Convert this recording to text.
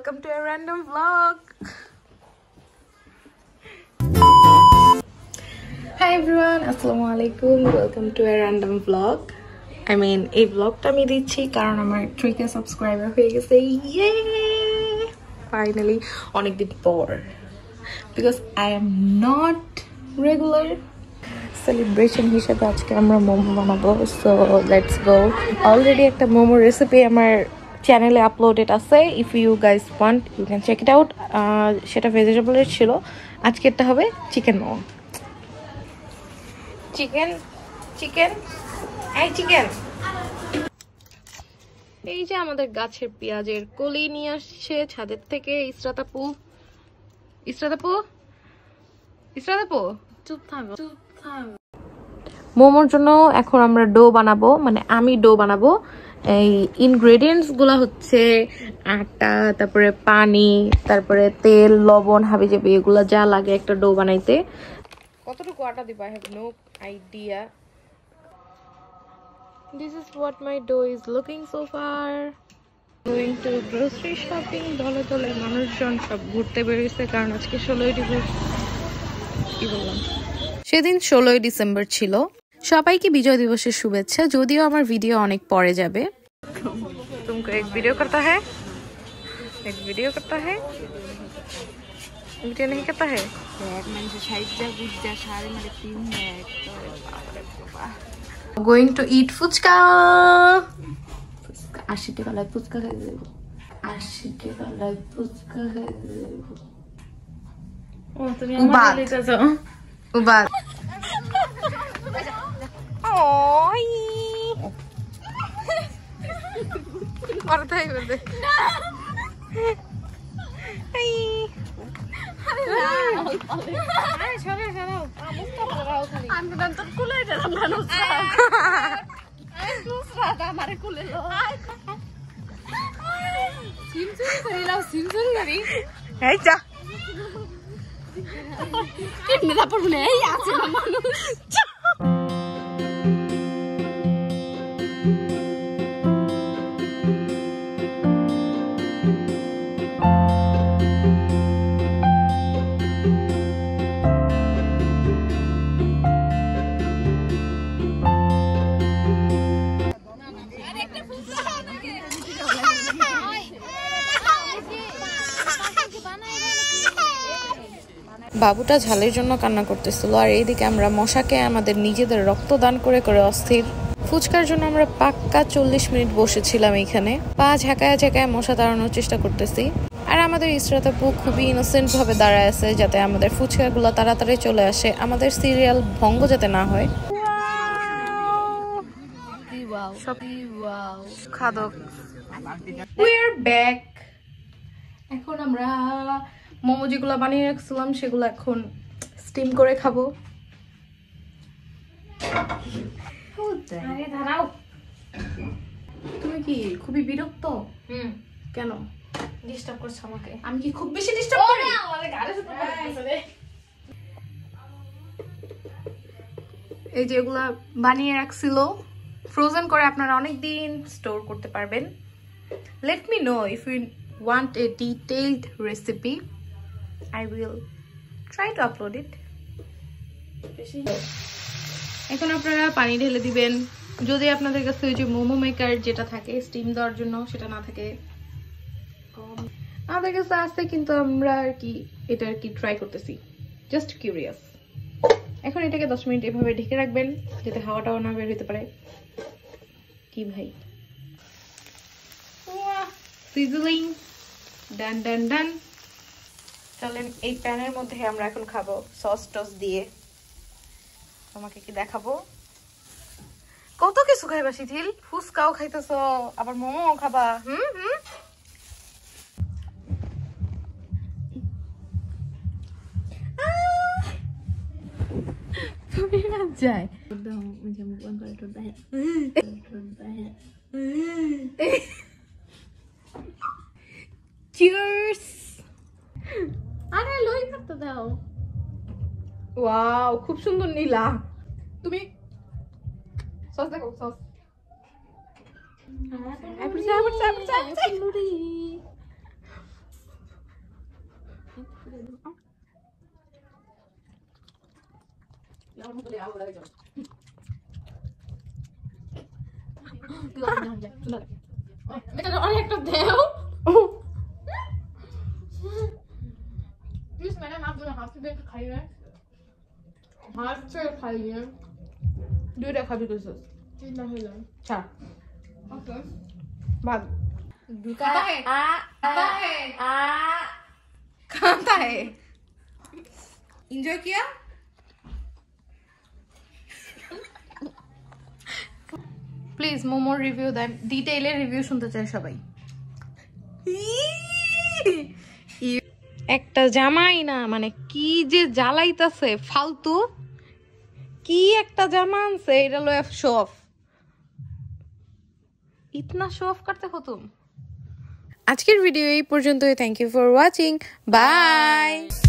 welcome to a random vlog. Hi everyone, Assalamualaikum. Welcome to a random vlog. I mean, এই vlogটা আমি দিচ্ছি কারণ আমার 3k সাবস্ক্রাইবার হয়ে গেছে। Yay! Finally, অনেকদিন পর। Because I am not regular celebration হিসেবে আজকে আমরা মোমো বানাবো। So let's go. Already একটা মোমো রেসিপি আমার চ্যানেলে আপলোডেড আছে। If you guys want, you can check it out. সেটা ভেজিটেবলের ছিল। আজকেরটা হবে চিকেন মোমো। চিকেন এই যে আমাদের গাছের পেঁয়াজের কলি নিয়ে আসছে ছাদের থেকে ইসরাত আপু চুপ থাক মোমোর জন্য এখন আমরা ডো বানাবো, মানে আমি ডো বানাবো। এই ইনগ্রেডিয়েন্টস গুলা হচ্ছে আটা, তারপরে পানি, তারপরে তেল, লবণ, হাবিজাবি, এগুলা যা লাগে একটা ডো বানাইতে। কতটুকু আটা দিব I have no idea. This is what my dough is looking so far. Going to grocery shopping. দলে দলে মানুষজন সব ঘুরতে বেরিয়েছে কারণ আজকে 16ই সেদিন 16ই ডিসেম্বর ছিল। সবাইকে বিজয় দিবসের শুভেচ্ছা, যদিও আমার ভিডিও অনেক পরে যাবে। तुमको एक वीडियो करता है वीडियो नहीं करता है Going to eat fuchka. 80 টাকা লাগে ফুচকা খাইতে দেব। 80 টাকা লাগে ফুচকা খাইতে দেব। ও তুমি আমার লিটাছো উবাদ ওই করতেই বলতে এই আরে সরে মুস্তাফা রাও খালি আমি তো কুলে দিলাম না নুসরাত আমারে কুলে লো সিমচুরি করি এই যা কিডনি দা পড়নে এই আছে না মানুষ বাবুটা ঝালের জন্য কান্না করতেছিল, আর এইদিকে আমরা মশাকে আমাদের নিজেদের রক্ত দান করে করে অস্থির। ফুচকার জন্য আমরা পাক্কা 40 মিনিট বসেছিলাম এইখানে, পা ঝাঁকায় মশা তাড়ানোর চেষ্টা করতেছি। আর আমাদের ইসরাত আপু খুবই ইনোসেন্ট ভাবে দাঁড়ায় আছে যাতে আমাদের ফুচকাগুলো তাড়াতাড়ি চলে আসে, আমাদের সিরিয়াল ভঙ্গ যাতে না হয়। খাদক we are back. এখন আমরা মোমো যেগুলো বানিয়ে রাখছিলাম সেগুলো এখন স্টিম করে খাবো। তুমি কি খুবই বিরক্ত? কেন ডিস্টার্ব করছো আমাকে? আমি কি খুব বেশি ডিস্টার্ব করি? এই যে এগুলা বানিয়ে রাখছিল ফ্রোজেন করে, আপনারা অনেক দিন স্টোর করতে পারবেন। Let me know if you want a detailed recipe. I will try to upload it. এখন আপনারা পানি ঢেলে দিবেন। যদি আপনাদের কাছে ওই যে মোমো মেকার যেটা থাকে স্টিম দেওয়ার জন্য সেটা না থাকে, আমাদের কাছে আছে, কিন্তু আমরা আর কি এটা আর কি ট্রাই করতেছি, জাস্ট কিউরিয়াস। এখন এটাকে 10 মিনিট এভাবে ঢেকে রাখবেন যাতে হাওয়াটাও না বের হতে পারে। কি ভাই সিজলিং ডান। চলেন এই প্যানের মধ্যে আমরা এখন খাবো সস টস দিয়ে। তোমাকে কি দেখাবো? কত কিছু খাইবা শিথিল, ফুচকাও খাইতেছ, আবার মোমো খাবা। তুমি না যায় চিয়ার্স। আরে লই করতে দাও। ওয়াও, খুব সুন্দর নীলা। তুমি সস দেখো, সস অনেকটা দেও প্লিজ ম্যাডাম আপনার হাত থেকে খাইয়ে হাত থেকে খাইয়ে দুইটা খাবি কিছু চিন্তা হইল চা ওকে बाद खाता है खाता है एंजॉय किया प्लीज मोमो रिव्यू दें डिटेले रिव्यू सुनते चाই সবাই একটা জামাই না মানে কি যে জ্বালাইতাছে ফালতু কি একটা জামা আনছে এটা লো শো অফ इतना शो ऑफ करते हो तुम आज के वीडियो এই পর্যন্তই thank you for watching bye